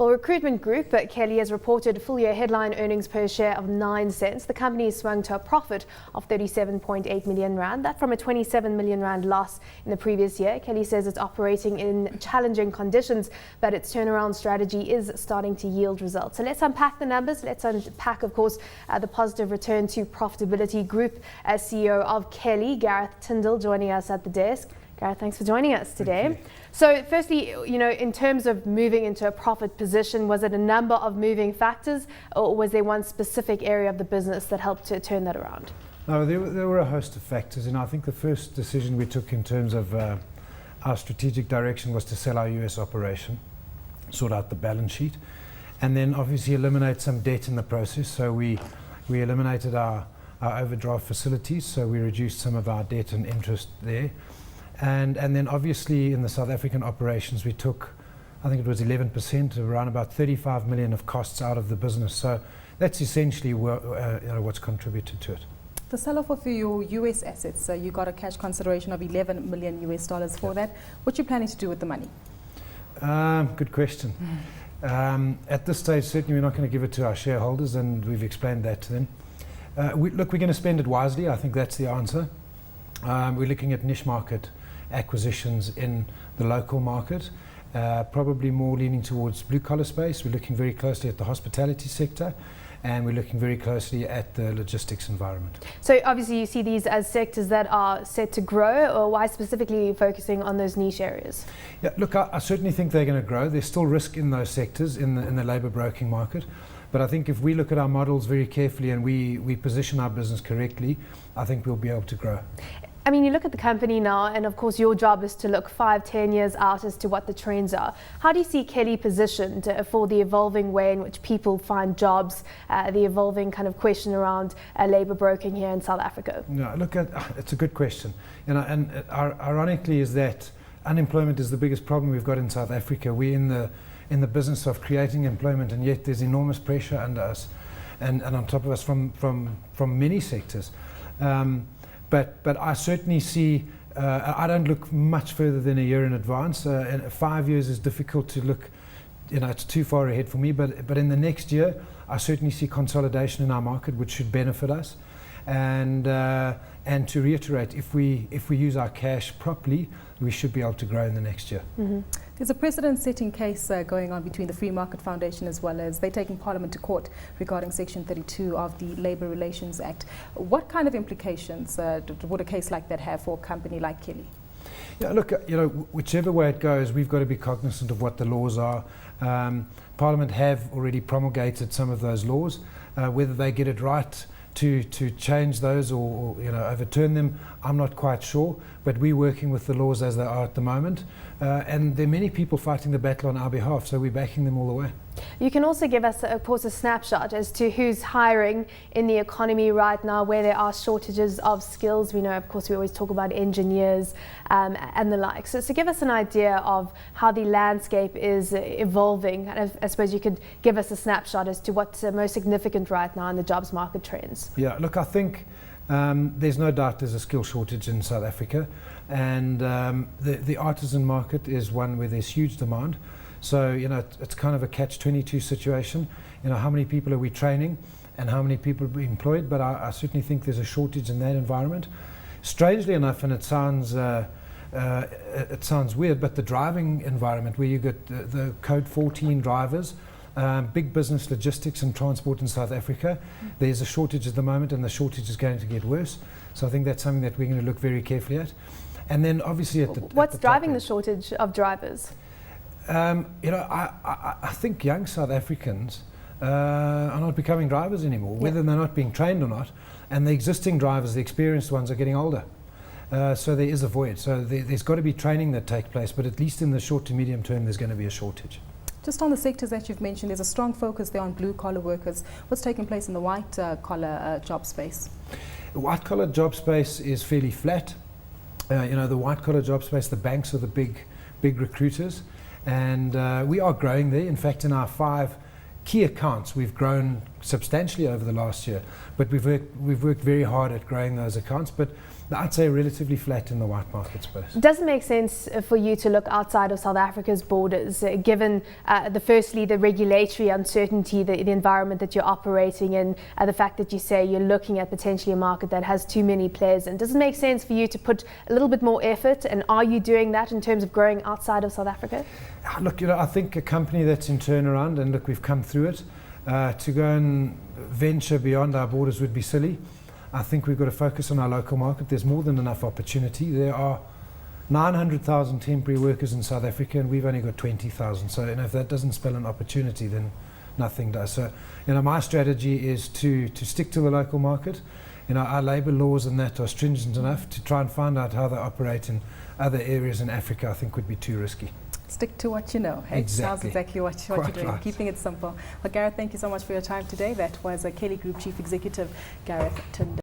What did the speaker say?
Well, Recruitment Group Kelly has reported full-year headline earnings per share of 9 cents. The company has swung to a profit of 37.8 million rand. That from a 27 million rand loss in the previous year. Kelly says it's operating in challenging conditions, but its turnaround strategy is starting to yield results. So let's unpack the numbers. Let's unpack, of course, the positive return to profitability. Group CEO of Kelly, Gareth Tyndall, joining us at the desk. Gareth, thanks for joining us today. So firstly, in terms of moving into a profit position, was it a number of moving factors, or was there one specific area of the business that helped to turn that around? No, there were a host of factors, and I think the first decision we took in terms of our strategic direction was to sell our US operation, sort out the balance sheet, and then obviously eliminate some debt in the process. So we eliminated our overdraft facilities, so we reduced some of our debt and interest there. And then obviously in the South African operations we took, I think it was 11%, around about 35 million of costs out of the business. So that's essentially what's contributed to it. The sell-off of your US assets, you got a cash consideration of $11 million for that. What are you planning to do with the money? Good question. At this stage, certainly we're not going to give it to our shareholders, and we've explained that to them. We're going to spend it wisely. I think that's the answer. We're looking at niche market acquisitions in the local market, probably more leaning towards blue-collar space. We're looking very closely at the hospitality sector, and we're looking very closely at the logistics environment. So obviously you see these as sectors that are set to grow, or why specifically focusing on those niche areas? Yeah, look, I certainly think they're going to grow. There's still risk in those sectors in the labour broking market. But I think if we look at our models very carefully and we position our business correctly, I think we'll be able to grow. I mean, you look at the company now, and of course your job is to look 5-10 years out as to what the trends are. How do you see Kelly positioned for the evolving way in which people find jobs, the evolving kind of question around labour broking here in South Africa? No, look, it's a good question. And ironically is that unemployment is the biggest problem we've got in South Africa. We're in the business of creating employment, and yet there's enormous pressure under us and on top of us from many sectors. But I certainly see, I don't look much further than a year in advance. And 5 years is difficult to look, it's too far ahead for me. But in the next year, I certainly see consolidation in our market, which should benefit us. And to reiterate, if we use our cash properly, we should be able to grow in the next year. Mm-hmm. There's a precedent-setting case going on between the Free Market Foundation as well as they're taking Parliament to court regarding Section 32 of the Labour Relations Act. What kind of implications would a case like that have for a company like Kelly? Yeah, look, whichever way it goes, we've got to be cognizant of what the laws are. Parliament have already promulgated some of those laws. Whether they get it right to change those or overturn them, I'm not quite sure, but we're working with the laws as they are at the moment, and there are many people fighting the battle on our behalf, so we're backing them all the way. You can also give us, of course, a snapshot as to who's hiring in the economy right now, where there are shortages of skills. We know, of course, we always talk about engineers and the like. So give us an idea of how the landscape is evolving. I suppose you could give us a snapshot as to what's most significant right now in the jobs market trends. Yeah, look, I think there's no doubt there's a skill shortage in South Africa, and the artisan market is one where there's huge demand. So, it's kind of a catch-22 situation. How many people are we training and how many people are being employed? But I certainly think there's a shortage in that environment. Strangely enough, and it sounds weird, but the driving environment where you get the Code 14 drivers, big business logistics and transport in South Africa, there's a shortage at the moment, and the shortage is going to get worse. So I think that's something that we're going to look very carefully at. And then obviously what's driving the shortage of drivers? I think young South Africans are not becoming drivers anymore, whether they're not being trained or not. And the existing drivers, the experienced ones, are getting older. So there is a void. So there's got to be training that takes place, but at least in the short to medium term, there's going to be a shortage. Just on the sectors that you've mentioned, there's a strong focus there on blue-collar workers. What's taking place in the white-collar job space? The white-collar job space is fairly flat. The white-collar job space, the banks are the big recruiters. And we are growing there. In fact, in our 5 key accounts, we've grown substantially over the last year. But we've worked very hard at growing those accounts. But I'd say relatively flat in the white market space. Does it make sense for you to look outside of South Africa's borders, given firstly the regulatory uncertainty, the environment that you're operating in, the fact that you say you're looking at potentially a market that has too many players? And does it make sense for you to put a little bit more effort, and are you doing that in terms of growing outside of South Africa? Look, I think a company that's in turnaround, and look, we've come through it, to go and venture beyond our borders would be silly. I think we've got to focus on our local market. There's more than enough opportunity. There are 900,000 temporary workers in South Africa, and we've only got 20,000. So, if that doesn't spell an opportunity, then nothing does. So, my strategy is to stick to the local market. Our labour laws and that are stringent enough. To try and find out how they operate in other areas in Africa, I think would be too risky. Stick to what you know. Hey? Exactly. Sounds exactly what you're doing. Right. Keeping it simple. Well, Gareth, thank you so much for your time today. That was Kelly Group Chief Executive Gareth Tinder.